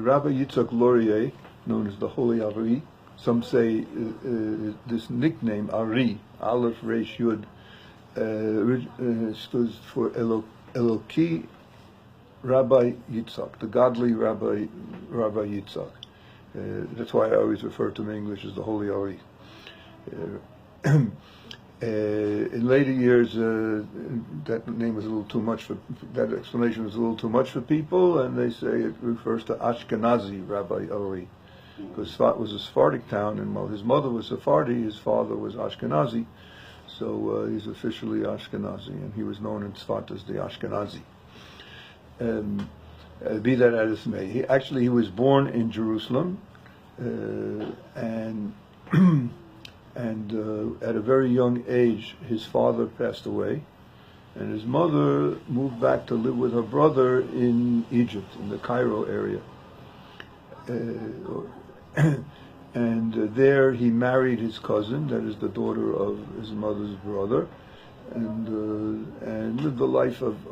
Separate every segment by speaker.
Speaker 1: Rabbi Yitzhak Laurier, known as the Holy Arizal. Some say this nickname, Ari, Aleph Resh Yud, stood for Eloki Rabbi Yitzhak, the godly Rabbi Yitzhak. That's why I always refer to him in English as the Holy Ari. In later years, that name was a little too much for, that explanation was a little too much for people, and they say it refers to Ashkenazi Rabbi Ari. Because Sfat was a Sephardic town, and while his mother was Sephardi, his father was Ashkenazi, so he's officially Ashkenazi, and he was known in Sfat as the Ashkenazi. Be that as it may, he was born in Jerusalem, and at a very young age, his father passed away, and his mother moved back to live with her brother in Egypt, in the Cairo area. And there he married his cousin, that is the daughter of his mother's brother, and lived a life of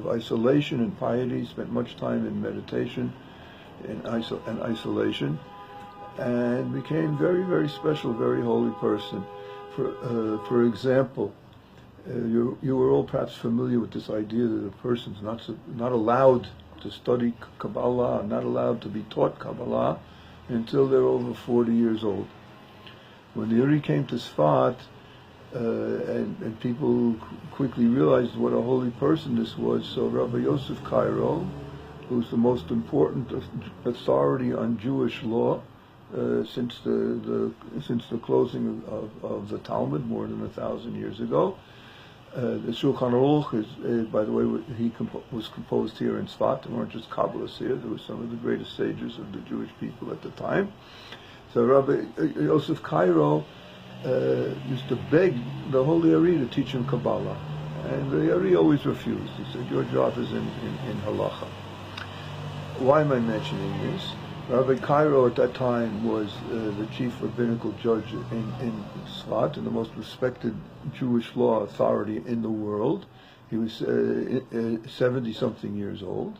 Speaker 1: isolation and piety. Spent much time in meditation and isolation, and became very, very special, very holy person. For example, you were all perhaps familiar with this idea that a person's not allowed to study Kabbalah, not allowed to be taught Kabbalah until they're over 40 years old. When the Uri came to Sfat, and people quickly realized what a holy person this was, so Rabbi Yosef Cairo, who's the most important authority on Jewish law since the closing of the Talmud more than 1,000 years ago. The Shulchan Aruch is, by the way, was composed here in Sfat. There weren't just Kabbalists here. There were some of the greatest sages of the Jewish people at the time. So Rabbi Yosef Cairo used to beg the Holy Ari to teach him Kabbalah, and the Ari always refused. He said, "Your job is in halacha." Why am I mentioning this? Rabbi Cairo at that time was the chief rabbinical judge in Sfat, and the most respected Jewish law authority in the world. He was 70-something years old.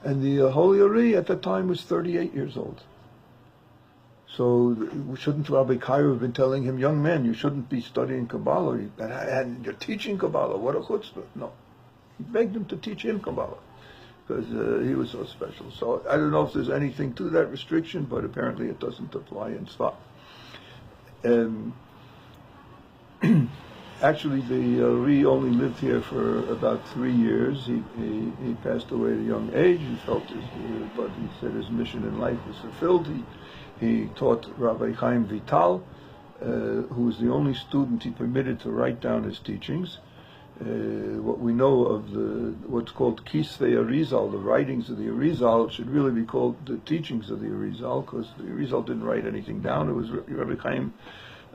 Speaker 1: And the Holy Ari at that time was 38 years old. So shouldn't Rabbi Cairo have been telling him, "Young man, you shouldn't be studying Kabbalah, and you're teaching Kabbalah, what a chutzpah." No. He begged him to teach him Kabbalah, because he was so special. So I don't know if there's anything to that restriction, but apparently it doesn't apply in Sfat. Actually, the Ari only lived here for about 3 years. He passed away at a young age. He felt but he said his mission in life was fulfilled. He taught Rabbi Chaim Vital, who was the only student he permitted to write down his teachings. What we know of what's called Kisvei Arizal, the writings of the Arizal, should really be called the teachings of the Arizal, because the Arizal didn't write anything down. It was Rabbi Chaim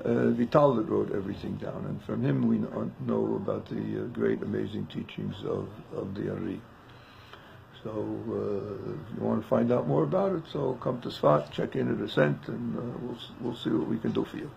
Speaker 1: Vital that wrote everything down, and from him we know about the great, amazing teachings of the Ari. So if you want to find out more about it, so come to Sfat, check in at Ascent, and we'll see what we can do for you.